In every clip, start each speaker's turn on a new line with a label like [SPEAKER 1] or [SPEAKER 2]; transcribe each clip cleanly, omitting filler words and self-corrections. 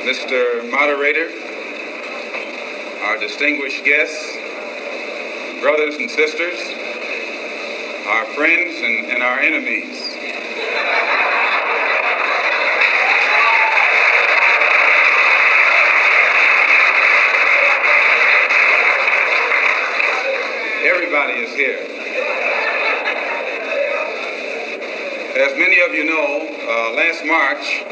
[SPEAKER 1] Mr. Moderator, our distinguished guests, brothers and sisters, our friends and our enemies. Everybody is here. As many of you know, last March,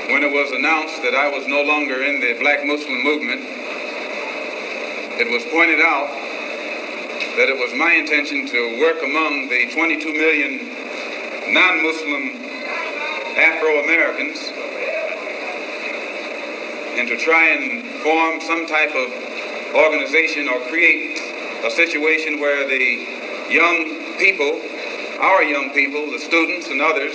[SPEAKER 1] when it was announced that I was no longer in the Black Muslim movement, it was pointed out that it was my intention to work among the 22 million non-Muslim Afro-Americans and to try and form some type of organization or create a situation where the young people, our young people, the students and others,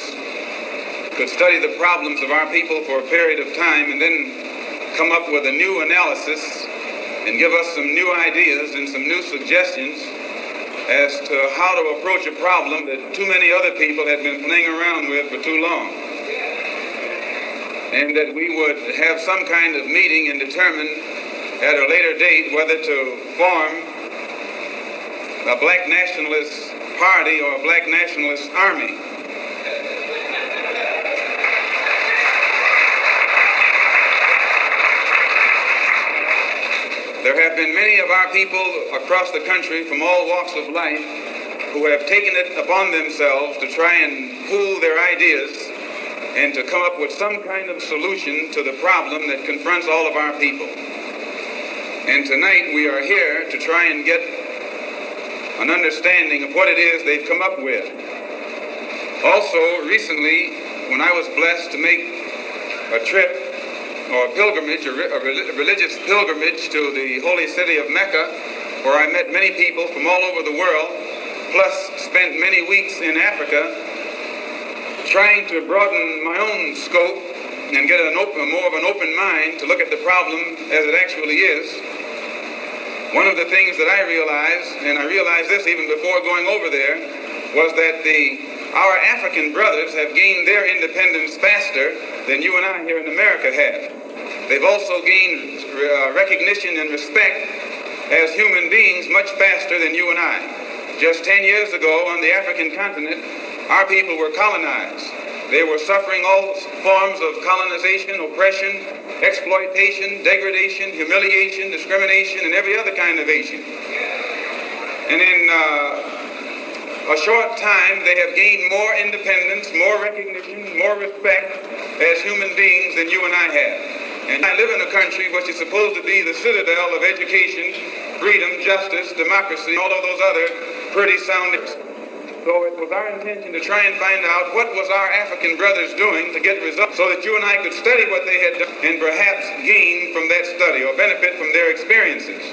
[SPEAKER 1] could study the problems of our people for a period of time and then come up with a new analysis and give us some new ideas and some new suggestions as to how to approach a problem that too many other people had been playing around with for too long. And that we would have some kind of meeting and determine at a later date whether to form a black nationalist party or a black nationalist army. There have been many of our people across the country from all walks of life who have taken it upon themselves to try and pool their ideas and to come up with some kind of solution to the problem that confronts all of our people. And tonight we are here to try and get an understanding of what it is they've come up with. Also, recently, when I was blessed to make a trip or a pilgrimage, a religious pilgrimage to the holy city of Mecca, where I met many people from all over the world, plus spent many weeks in Africa, trying to broaden my own scope and get more of an open mind to look at the problem as it actually is. One of the things that I realized, and I realized this even before going over there, was that our African brothers have gained their independence faster than you and I here in America have. They've also gained recognition and respect as human beings much faster than you and I. Just 10 years ago on the African continent, our people were colonized. They were suffering all forms of colonization, oppression, exploitation, degradation, humiliation, discrimination, and every other kind of Asian. And in a short time, they have gained more independence, more recognition, more respect as human beings than you and I have. And I live in a country which is supposed to be the citadel of education, freedom, justice, democracy, all of those other pretty soundings. So it was our intention to try and find out what was our African brothers doing to get results so that you and I could study what they had done and perhaps gain from that study or benefit from their experiences.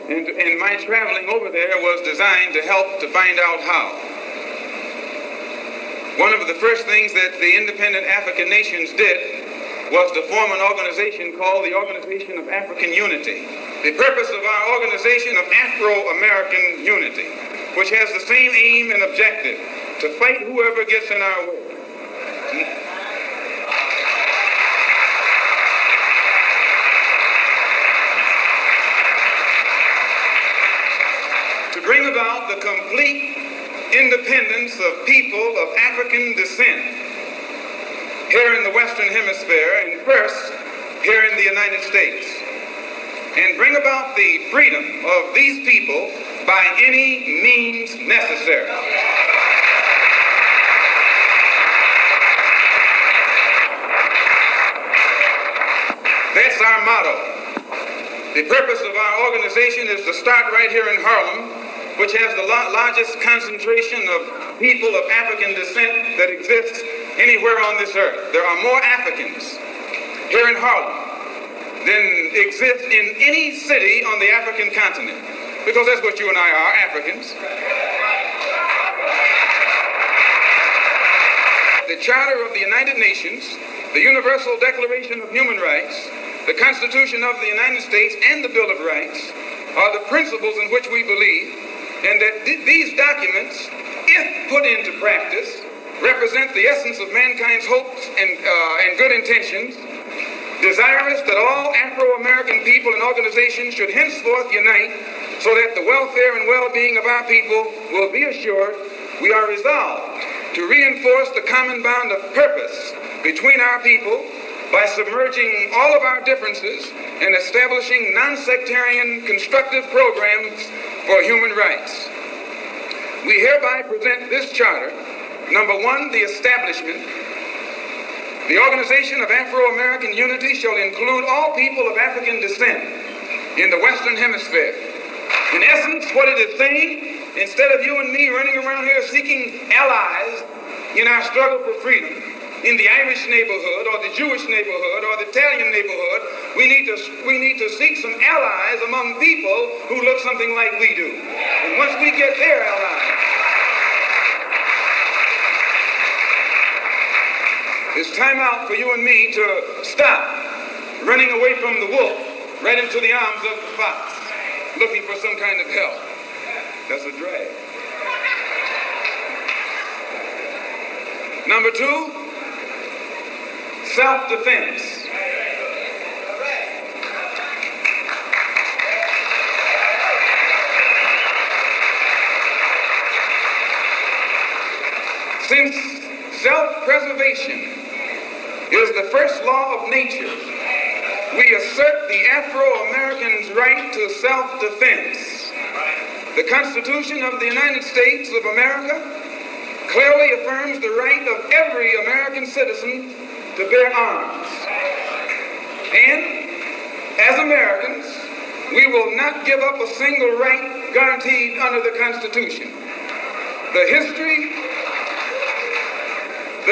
[SPEAKER 1] And my traveling over there was designed to help to find out how. One of the first things that the independent African nations did was to form an organization called the Organization of African Unity. The purpose of our organization of Afro-American Unity, which has the same aim and objective, to fight whoever gets in our way. To bring about the complete independence of people of African descent here in the Western Hemisphere, and first here in the United States, and bring about the freedom of these people by any means necessary. That's our motto. The purpose of our organization is to start right here in Harlem, which has the largest concentration of people of African descent that exists anywhere on this earth. There are more Africans here in Harlem than exist in any city on the African continent, because that's what you and I are, Africans. The Charter of the United Nations, the Universal Declaration of Human Rights, the Constitution of the United States, and the Bill of Rights are the principles in which we believe, and that these documents, if put into practice, represent the essence of mankind's hopes and good intentions, desirous that all Afro-American people and organizations should henceforth unite so that the welfare and well-being of our people will be assured, we are resolved to reinforce the common bond of purpose between our people by submerging all of our differences and establishing non-sectarian constructive programs for human rights. We hereby present this charter. Number one, the establishment. The organization of Afro-American unity shall include all people of African descent in the Western Hemisphere. In essence, what it is saying, instead of you and me running around here seeking allies in our struggle for freedom, in the Irish neighborhood or the Jewish neighborhood or the Italian neighborhood, we need to seek some allies among people who look something like we do. And once we get their allies, it's time out for you and me to stop running away from the wolf right into the arms of the fox, looking for some kind of help. That's a drag. Number two, self-defense. Since self-preservation is the first law of nature, we assert the Afro-Americans' right to self-defense. The Constitution of the United States of America clearly affirms the right of every American citizen to bear arms. And as Americans, we will not give up a single right guaranteed under the Constitution. The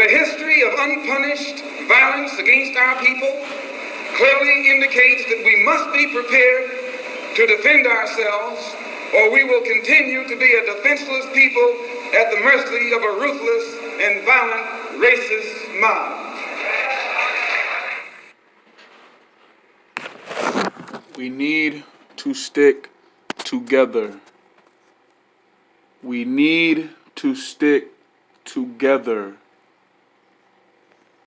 [SPEAKER 1] history of unpunished violence against our people clearly indicates that we must be prepared to defend ourselves, or we will continue to be a defenseless people at the mercy of a ruthless and violent racist mob.
[SPEAKER 2] We need to stick together. We need to stick together.